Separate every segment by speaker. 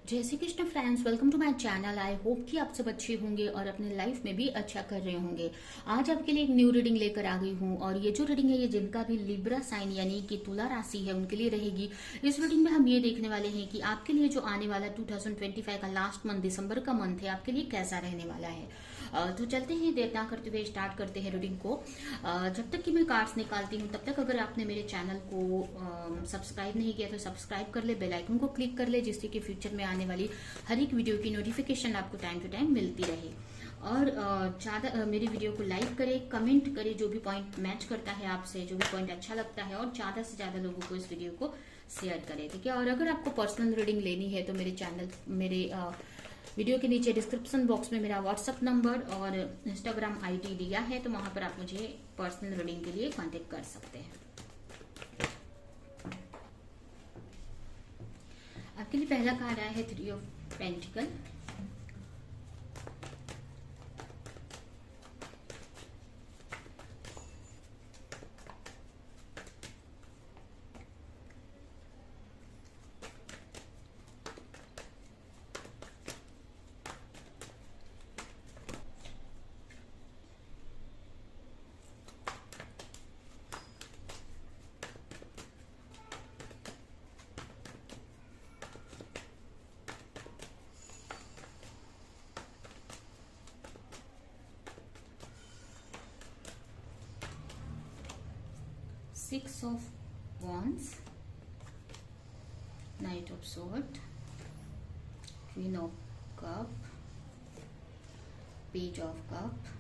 Speaker 1: जय Shri Krishna friends, welcome to my channel. I hope कि आप सब अच्छे होंगे और अपने लाइफ में भी अच्छा कर रहे होंगे। आज आपके लिए एक न्यू रीडिंग लेकर आ गई हूँ और ये जो रीडिंग है ये जिनका भी लिब्रा साइन यानी कि तुला राशि है उनके लिए रहेगी। इस रीडिंग में हम ये देखने वाले हैं कि आपके लिए जो आने वाला 2025 का लास्ट मंथ दिसंबर का मंथ है आपके लिए कैसा रहने वाला है। तो चलते हैं, देर ना करते हुए स्टार्ट करते हैं रीडिंग को। जब तक कि मैं कार्ड्स निकालती हूँ तब तक अगर आपने मेरे चैनल को सब्सक्राइब नहीं किया तो सब्सक्राइब कर ले, बेल आइकन को क्लिक कर ले, जिससे कि फ्यूचर में आने वाली हर एक वीडियो की नोटिफिकेशन आपको टाइम टू टाइम मिलती रहे। और ज़्यादा मेरी वीडियो को लाइक करें, कमेंट करें, जो भी पॉइंट मैच करता है आपसे, जो भी पॉइंट अच्छा लगता है, और ज़्यादा से ज़्यादा लोगों को इस वीडियो को शेयर करें, ठीक है। और अगर आपको पर्सनल रीडिंग लेनी है तो मेरे वीडियो के नीचे डिस्क्रिप्शन बॉक्स में मेरा व्हाट्सअप नंबर और इंस्टाग्राम आईडी दिया है, तो वहां पर आप मुझे पर्सनल रीडिंग के लिए कांटेक्ट कर सकते हैं। आपके लिए पहला कार्ड आया है 3 of pentacle. 6 of wands, knight of sword, queen of cup, page of cup,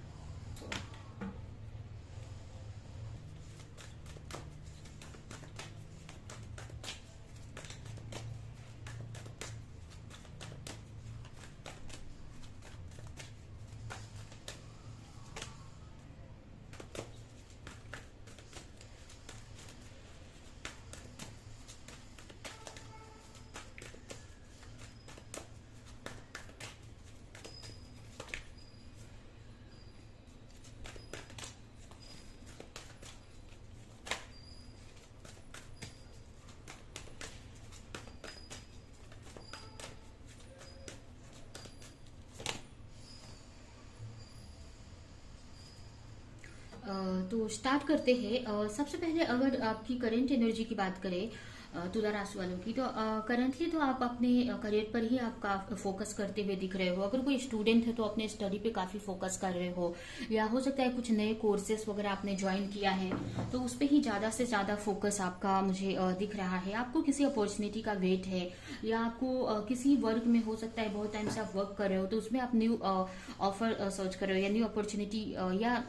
Speaker 1: तो स्टार्ट करते हैं। सबसे पहले अगर आपकी करेंट एनर्जी की बात करें तुला राशि वालों की, तो करंटली तो आप अपने करियर पर ही आपका फोकस करते हुए दिख रहे हो। अगर कोई स्टूडेंट है तो अपने स्टडी पे काफी फोकस कर रहे हो, या हो सकता है कुछ नए कोर्सेस वगैरह आपने ज्वाइन किया है तो उस पर ही ज्यादा से ज्यादा फोकस आपका मुझे दिख रहा है। आपको किसी अपॉर्चुनिटी का वेट है, या आपको किसी वर्क में हो सकता है बहुत टाइम से आप वर्क कर रहे हो तो उसमें आप न्यू ऑफर सर्च कर रहे हो या न्यू अपॉर्चुनिटी, या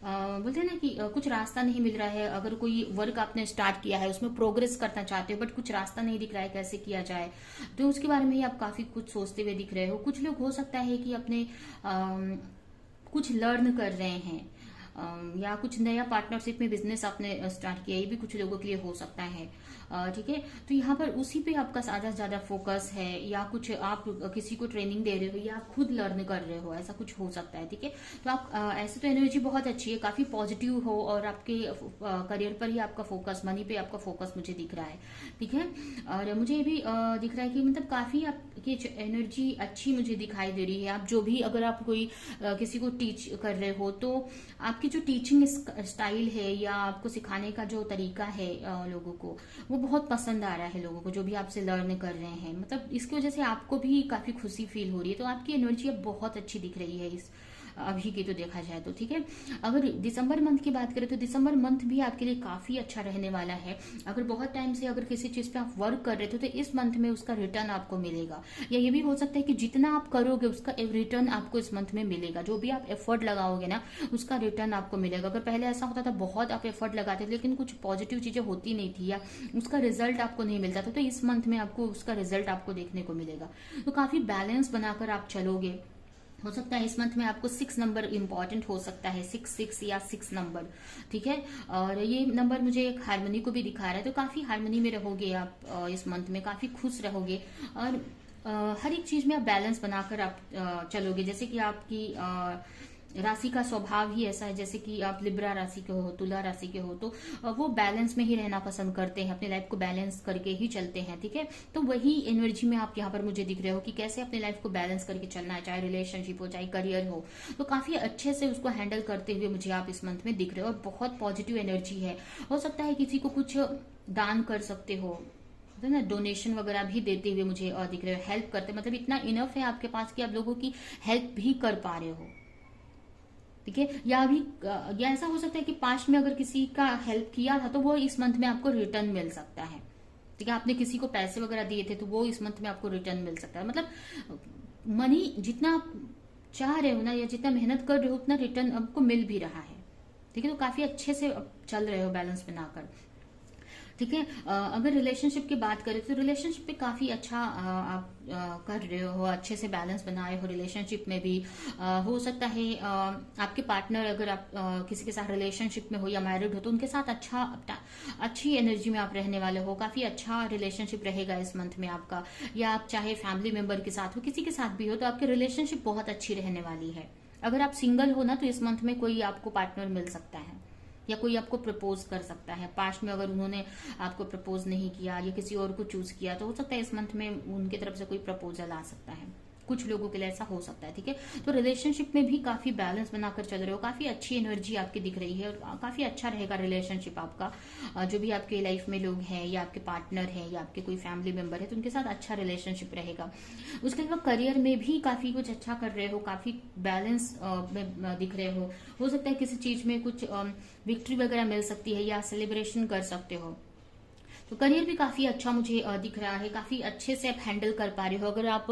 Speaker 1: बोलते हैं ना कि कुछ रास्ता नहीं मिल रहा है। अगर कोई वर्क आपने स्टार्ट किया है उसमें प्रोग्रेस करना चाहते हो बट कुछ रास्ता नहीं दिख रहा है कैसे किया जाए, तो उसके बारे में ही आप काफी कुछ सोचते हुए दिख रहे हो। कुछ लोग हो सकता है कि अपने कुछ लर्न कर रहे हैं, या कुछ नया पार्टनरशिप में बिजनेस आपने स्टार्ट किया, ये भी कुछ लोगों के लिए हो सकता है, ठीक है। तो यहाँ पर उसी पे आपका ज्यादा से ज्यादा फोकस है, या कुछ आप किसी को ट्रेनिंग दे रहे हो या आप खुद लर्न कर रहे हो, ऐसा कुछ हो सकता है, ठीक है। तो आप ऐसे तो एनर्जी बहुत अच्छी है, काफी पॉजिटिव हो, और आपके करियर पर ही आपका फोकस, मनी पे आपका फोकस मुझे दिख रहा है, ठीक है। और मुझे ये भी दिख रहा है कि मतलब काफी आपकी एनर्जी अच्छी मुझे दिखाई दे रही है। आप जो भी, अगर आप कोई किसी को टीच कर रहे हो तो आपकी जो टीचिंग स्टाइल है या आपको सिखाने का जो तरीका है लोगों को, वो बहुत पसंद आ रहा है लोगों को, जो भी आपसे लर्न कर रहे हैं। मतलब इसकी वजह से आपको भी काफी खुशी फील हो रही है, तो आपकी एनर्जी अब बहुत अच्छी दिख रही है इस अभी की तो देखा जाए तो, ठीक है। अगर दिसंबर मंथ की बात करें तो दिसंबर मंथ भी आपके लिए काफी अच्छा रहने वाला है। अगर बहुत टाइम से अगर किसी चीज पे आप वर्क कर रहे थे तो इस मंथ में उसका रिटर्न आपको मिलेगा, या ये भी हो सकता है कि जितना आप करोगे उसका रिटर्न आपको इस मंथ में मिलेगा। जो भी आप एफर्ट लगाओगे ना उसका रिटर्न आपको मिलेगा। अगर पहले ऐसा होता था बहुत आप एफर्ट लगाते थे लेकिन कुछ पॉजिटिव चीजें होती नहीं थी या उसका रिजल्ट आपको नहीं मिलता था, तो इस मंथ में आपको उसका रिजल्ट आपको देखने को मिलेगा। तो काफी बैलेंस बनाकर आप चलोगे। हो सकता है इस मंथ में आपको 6 नंबर इंपॉर्टेंट हो सकता है, 6 या 6 नंबर, ठीक है। और ये नंबर मुझे एक हारमोनी को भी दिखा रहा है, तो काफी हारमोनी में रहोगे आप इस मंथ में, काफी खुश रहोगे। और हर एक चीज में आप बैलेंस बनाकर आप चलोगे। जैसे कि आपकी राशि का स्वभाव ही ऐसा है, जैसे कि आप लिब्रा राशि के हो, तुला राशि के हो, तो वो बैलेंस में ही रहना पसंद करते हैं, अपने लाइफ को बैलेंस करके ही चलते हैं। ठीक है, तो वही एनर्जी में आप यहाँ पर मुझे दिख रहे हो कि कैसे अपने लाइफ को बैलेंस करके चलना है, चाहे रिलेशनशिप हो चाहे करियर हो, तो काफी अच्छे से उसको हैंडल करते हुए मुझे आप इस मंथ में दिख रहे हो, और बहुत पॉजिटिव एनर्जी है। हो सकता है किसी को कुछ दान कर सकते हो, है ना, डोनेशन वगैरह भी देते हुए मुझे दिख रहे हो, हेल्प करते, मतलब इतना इनफ है आपके पास कि आप लोगों की हेल्प भी कर पा रहे हो। ठीक है, या ऐसा हो सकता है कि पास्ट में अगर किसी का हेल्प किया था तो वो इस मंथ में आपको रिटर्न मिल सकता है। ठीक है, आपने किसी को पैसे वगैरह दिए थे तो वो इस मंथ में आपको रिटर्न मिल सकता है। मतलब मनी जितना आप चाह रहे हो ना, या जितना मेहनत कर रहे हो, उतना रिटर्न आपको मिल भी रहा है। ठीक है, तो काफी अच्छे से चल रहे हो बैलेंस बनाकर। ठीक है, अगर रिलेशनशिप की बात करें तो रिलेशनशिप पे काफी अच्छा आप कर रहे हो, अच्छे से बैलेंस बनाए हो रिलेशनशिप में भी। हो सकता है आपके पार्टनर, अगर आप किसी के साथ रिलेशनशिप में हो या मैरिड हो, तो उनके साथ अच्छी एनर्जी में आप रहने वाले हो, काफी अच्छा रिलेशनशिप रहेगा इस मंथ में आपका। या आप चाहे फैमिली मेंबर के साथ हो, किसी के साथ भी हो, तो आपकी रिलेशनशिप बहुत अच्छी रहने वाली है। अगर आप सिंगल हो ना, तो इस मंथ में कोई आपको पार्टनर मिल सकता है, या कोई आपको प्रपोज कर सकता है। पास्ट में अगर उन्होंने आपको प्रपोज नहीं किया या किसी और को चूज किया, तो हो सकता है इस मंथ में उनकी तरफ से कोई प्रपोजल आ सकता है। कुछ लोगों के लिए ऐसा हो सकता है। ठीक है, तो रिलेशनशिप में भी काफी बैलेंस बनाकर चल रहे हो, काफी अच्छी एनर्जी आपकी दिख रही है, और काफी अच्छा रहेगा रिलेशनशिप आपका। जो भी आपके लाइफ में लोग हैं, या आपके पार्टनर हैं, या आपके कोई फैमिली मेंबर है, तो उनके साथ अच्छा रिलेशनशिप रहेगा। उसके अलावा करियर में भी काफी कुछ अच्छा कर रहे हो, काफी बैलेंस में दिख रहे हो सकता है किसी चीज में कुछ विक्ट्री वगैरह मिल सकती है, या सेलिब्रेशन कर सकते हो। तो करियर भी काफी अच्छा मुझे दिख रहा है, काफी अच्छे से आप हैंडल कर पा रहे हो। अगर आप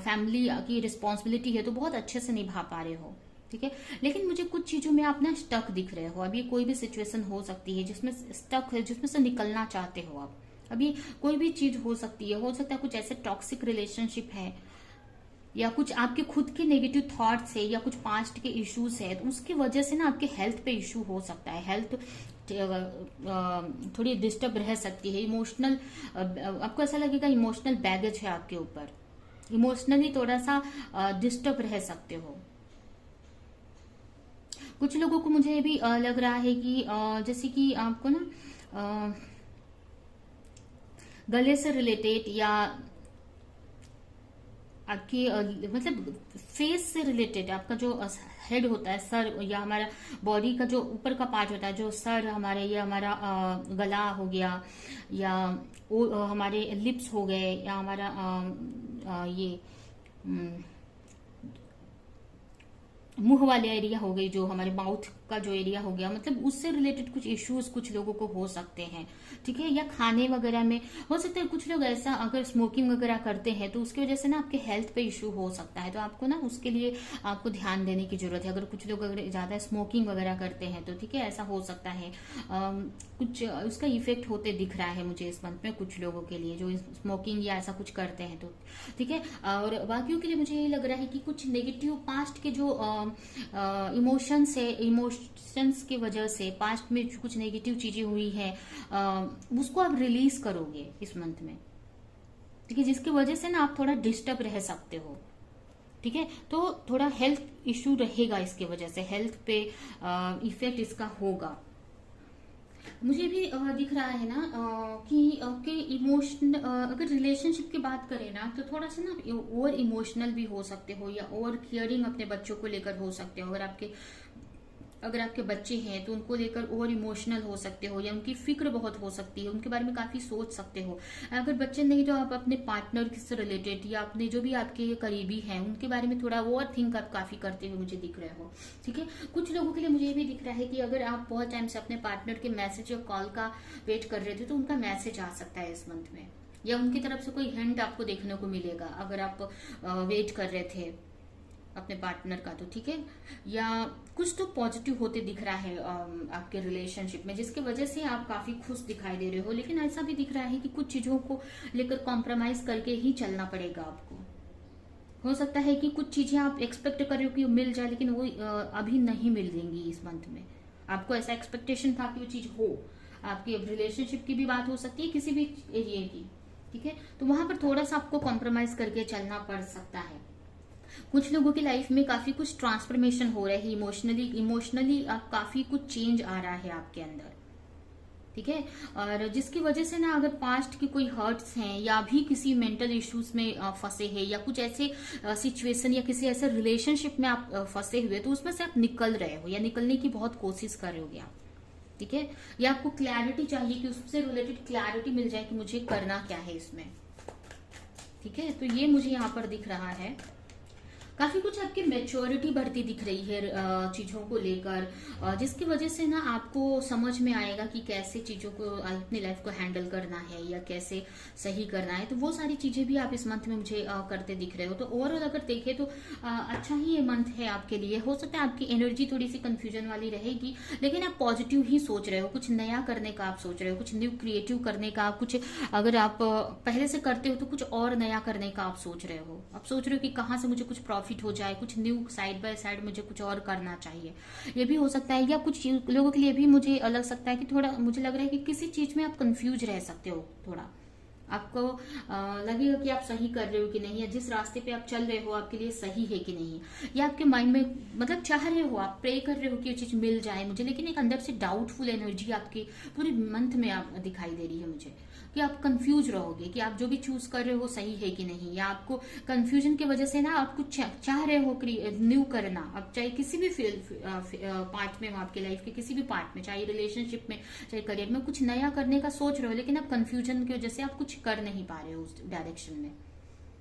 Speaker 1: फैमिली की रिस्पॉन्सिबिलिटी है तो बहुत अच्छे से निभा पा रहे हो। ठीक है, लेकिन मुझे कुछ चीजों में आप ना स्टक दिख रहे हो। अभी कोई भी सिचुएशन हो सकती है जिसमें स्टक है, जिसमें से निकलना चाहते हो आप। अभी कोई भी चीज हो सकती है, हो सकता है कुछ ऐसे टॉक्सिक रिलेशनशिप है, या कुछ आपके खुद के नेगेटिव थॉट्स है, या कुछ पास्ट के इश्यूज है, तो उसकी वजह से ना आपके हेल्थ पे इश्यू हो सकता है। हेल्थ थोड़ी डिस्टर्ब रह सकती है। इमोशनल आपको ऐसा लगेगा इमोशनल बैगेज है आपके ऊपर, इमोशनली थोड़ा सा डिस्टर्ब रह सकते हो। कुछ लोगों को मुझे भी लग रहा है कि जैसे कि आपको ना गले से रिलेटेड, या आपकी मतलब फेस से रिलेटेड, आपका जो हेड होता है, सर, या हमारा बॉडी का जो ऊपर का पार्ट होता है, जो सर हमारे, या हमारा गला हो गया, या हमारे लिप्स हो गए, या हमारा ये मुंह वाले एरिया हो गई, जो हमारे माउथ का जो एरिया हो गया, मतलब उससे रिलेटेड कुछ इश्यूज कुछ लोगों को हो सकते हैं। ठीक है, या खाने वगैरह में हो सकता है। कुछ लोग ऐसा अगर स्मोकिंग वगैरह करते हैं तो उसकी वजह से ना आपके हेल्थ पे इश्यू हो सकता है, तो आपको ना उसके लिए आपको ध्यान देने की जरूरत है। अगर कुछ लोग अगर ज्यादा स्मोकिंग वगैरह करते हैं तो ठीक है, ऐसा हो सकता है। कुछ उसका इफेक्ट होते दिख रहा है मुझे इस मंथ में कुछ लोगों के लिए जो स्मोकिंग या ऐसा कुछ करते हैं, तो ठीक है। और बाकियों के लिए मुझे ये लग रहा है कि कुछ नेगेटिव पास्ट के जो इमोशंस है, इमोशंस की वजह से पास्ट में कुछ नेगेटिव चीजें हुई है, उसको आप रिलीज करोगे इस मंथ में। ठीक है, जिसकी वजह से ना आप थोड़ा डिस्टर्ब रह सकते हो। ठीक है, तो थोड़ा हेल्थ इश्यू रहेगा, इसकी वजह से हेल्थ पे इफेक्ट इसका होगा। मुझे भी दिख रहा है ना कि आपके इमोशन, अगर रिलेशनशिप की बात करें ना, तो थोड़ा सा ना ओवर इमोशनल भी हो सकते हो, या ओवर केयरिंग अपने बच्चों को लेकर हो सकते हो। अगर आपके बच्चे हैं तो उनको लेकर ओवर इमोशनल हो सकते हो, या उनकी फिक्र बहुत हो सकती है, उनके बारे में काफी सोच सकते हो। अगर बच्चे नहीं तो आप अपने पार्टनर से रिलेटेड, या अपने जो भी आपके करीबी हैं उनके बारे में थोड़ा ओवर थिंक आप काफी करते हुए मुझे दिख रहे हो। ठीक है, कुछ लोगों के लिए मुझे ये भी दिख रहा है कि अगर आप बहुत टाइम से अपने पार्टनर के मैसेज या कॉल का वेट कर रहे थे, तो उनका मैसेज आ सकता है इस मंथ में, या उनकी तरफ से कोई हिंट आपको देखने को मिलेगा अगर आप वेट कर रहे थे अपने पार्टनर का, तो ठीक है। या कुछ तो पॉजिटिव होते दिख रहा है आपके रिलेशनशिप में, जिसकी वजह से आप काफी खुश दिखाई दे रहे हो। लेकिन ऐसा भी दिख रहा है कि कुछ चीजों को लेकर कॉम्प्रोमाइज करके ही चलना पड़ेगा आपको। हो सकता है कि कुछ चीजें आप एक्सपेक्ट कर रहे हो कि मिल जाए, लेकिन वो अभी नहीं मिलेंगी इस मंथ में। आपको ऐसा एक्सपेक्टेशन था कि वो चीज हो। आपकी रिलेशनशिप की भी बात हो सकती है, किसी भी एरिया की। ठीक है, तो वहां पर थोड़ा सा आपको कॉम्प्रोमाइज करके चलना पड़ सकता है। कुछ लोगों की लाइफ में काफी कुछ ट्रांसफॉर्मेशन हो रहा है, इमोशनली इमोशनली आप काफी कुछ चेंज आ रहा है आपके अंदर, ठीक है। और जिसकी वजह से ना अगर पास्ट की कोई हर्ट्स हैं या भी किसी मेंटल इश्यूज में फंसे हैं या कुछ ऐसे सिचुएशन या किसी ऐसे रिलेशनशिप में आप फंसे हुए, तो उसमें से आप निकल रहे हो या निकलने की बहुत कोशिश कर रहे होगे आप, ठीक है। या आपको क्लैरिटी चाहिए कि उससे रिलेटेड क्लैरिटी मिल जाए कि मुझे करना क्या है इसमें, ठीक है। तो ये मुझे यहाँ पर दिख रहा है। काफी कुछ आपकी मेच्योरिटी बढ़ती दिख रही है चीजों को लेकर, जिसकी वजह से ना आपको समझ में आएगा कि कैसे चीजों को अपनी लाइफ को हैंडल करना है या कैसे सही करना है। तो वो सारी चीजें भी आप इस मंथ में मुझे करते दिख रहे हो। तो ओवरऑल अगर देखें तो अच्छा ही ये मंथ है आपके लिए। हो सकता है आपकी एनर्जी थोड़ी सी कंफ्यूजन वाली रहेगी, लेकिन आप पॉजिटिव ही सोच रहे हो, कुछ नया करने का आप सोच रहे हो, कुछ न्यू क्रिएटिव करने का, कुछ अगर आप पहले से करते हो तो कुछ और नया करने का आप सोच रहे हो। आप सोच रहे हो कि कहाँ से मुझे कुछ प्रॉफिट हो जाए, कुछ न्यू साइड बाय साइड मुझे कुछ और करना चाहिए, ये भी हो सकता है। या कुछ लोगों के लिए भी मुझे लग सकता है कि थोड़ा मुझे लग रहा है कि किसी चीज में आप कंफ्यूज रह सकते हो, थोड़ा आपको लगेगा कि आप सही कर रहे हो कि नहीं, या जिस रास्ते पे आप चल रहे हो आपके लिए सही है कि नहीं, या आपके माइंड में मतलब चाह रहे हो, आप प्रे कर रहे हो कि ये चीज मिल जाए मुझे, लेकिन एक अंदर से डाउटफुल एनर्जी आपकी पूरे मंथ में आप दिखाई दे रही है मुझे, कि आप कंफ्यूज रहोगे कि आप जो भी चूज कर रहे हो सही है कि नहीं, या आपको कंफ्यूजन की वजह से ना आप कुछ चाह रहे हो न्यू करना, अब चाहे किसी भी पार्ट में हो, आपके लाइफ के किसी भी पार्ट में, चाहे रिलेशनशिप में चाहे करियर में, कुछ नया करने का सोच रहे हो, लेकिन आप कंफ्यूजन की वजह से आप कुछ कर नहीं पा रहे हो उस डायरेक्शन में,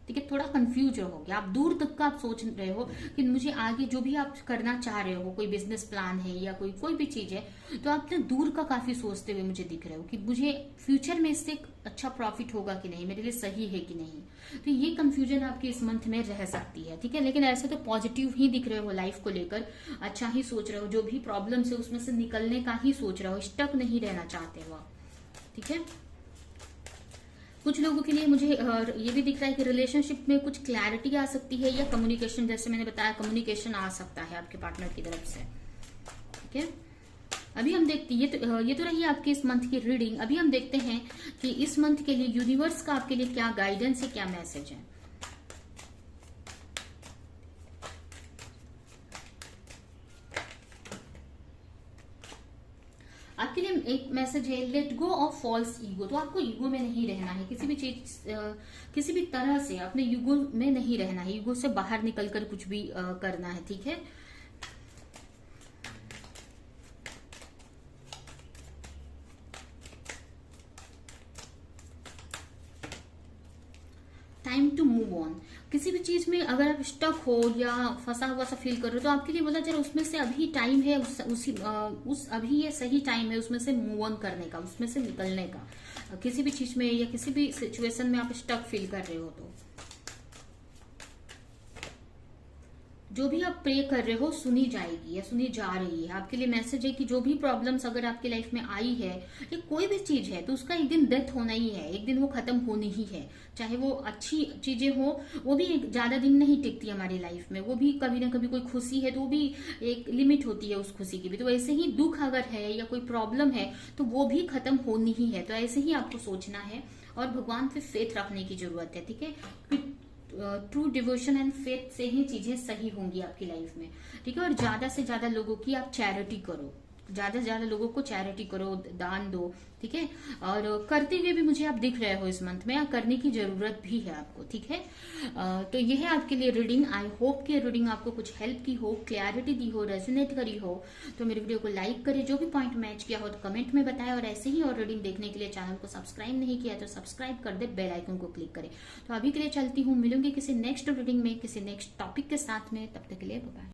Speaker 1: ठीक है। थोड़ा कंफ्यूज रहोगे आप, दूर तक का आप सोच रहे हो कि मुझे आगे जो भी आप करना चाह रहे हो, कोई बिजनेस प्लान है या कोई भी चीज है, तो आप ना दूर का काफी सोचते हुए मुझे दिख रहे हो कि मुझे फ्यूचर में इससे अच्छा प्रॉफिट होगा कि नहीं, मेरे लिए सही है कि नहीं। तो ये कंफ्यूजन आपके इस मंथ में रह सकती है, ठीक है। लेकिन ऐसे तो पॉजिटिव ही दिख रहे हो लाइफ को लेकर, अच्छा ही सोच रहे हो, जो भी प्रॉब्लम्स है उसमें से निकलने का ही सोच रहे हो, स्टक नहीं रहना चाहते हो, ठीक है। कुछ लोगों के लिए मुझे ये भी दिख रहा है कि रिलेशनशिप में कुछ क्लैरिटी आ सकती है, या कम्युनिकेशन, जैसे मैंने बताया कम्युनिकेशन आ सकता है आपके पार्टनर की तरफ से, ठीक है। अभी हम देखते हैं, ये तो रही आपकी इस मंथ की रीडिंग। अभी हम देखते हैं कि इस मंथ के लिए यूनिवर्स का आपके लिए क्या गाइडेंस है, क्या मैसेज है। आपके लिए एक मैसेज है, let go of false ego. तो आपको ईगो में नहीं रहना है, किसी भी चीज किसी भी तरह से अपने ईगो में नहीं रहना है, ईगो से बाहर निकलकर कुछ भी करना है, ठीक है। Time to move on. किसी भी चीज में अगर आप स्टक हो या फंसा हुआ सा फील कर रहे हो, तो आपके लिए बोला जरा उसमें से अभी टाइम है, अभी ये सही टाइम है उसमें से मूव ऑन करने का, उसमें से निकलने का। किसी भी चीज में या किसी भी सिचुएशन में आप स्टक फील कर रहे हो, तो जो भी आप प्रे कर रहे हो सुनी जाएगी या सुनी जा रही है। आपके लिए मैसेज है कि जो भी प्रॉब्लम्स अगर आपकी लाइफ में आई है या कोई भी चीज है, तो उसका एक दिन डेथ होना ही है, एक दिन वो खत्म होनी ही है। चाहे वो अच्छी चीजें हो, वो भी ज्यादा दिन नहीं टिकती हमारी लाइफ में, वो भी कभी ना कभी, कोई खुशी है तो वो भी एक लिमिट होती है उस खुशी की भी। तो ऐसे ही दुख अगर है या कोई प्रॉब्लम है तो वो भी खत्म होनी ही है। तो ऐसे ही आपको सोचना है और भगवान पे फेथ रखने की जरूरत है, ठीक है। ट्रू डिवोशन एंड फेथ से ही चीजें सही होंगी आपकी लाइफ में, ठीक है। और ज्यादा से ज्यादा लोगों की आप चैरिटी करो, ज्यादा से ज्यादा लोगों को चैरिटी करो, दान दो, ठीक है। और करते हुए भी मुझे आप दिख रहे हो इस मंथ में, करने की जरूरत भी है आपको, ठीक है। तो ये है आपके लिए रीडिंग। आई होप कि रीडिंग आपको कुछ हेल्प की हो, क्लैरिटी दी हो, रेजोनेट करी हो। तो मेरे वीडियो को लाइक करे, जो भी पॉइंट मैच किया हो तो कमेंट में बताए, और ऐसे ही और रीडिंग देखने के लिए चैनल को सब्सक्राइब नहीं किया तो सब्सक्राइब कर दे, बेल आइकन को क्लिक करे। तो अभी के लिए चलती हूँ, मिलूंगी किसी नेक्स्ट रीडिंग में, किसी नेक्स्ट टॉपिक के साथ में। तब तक के लिए बाय।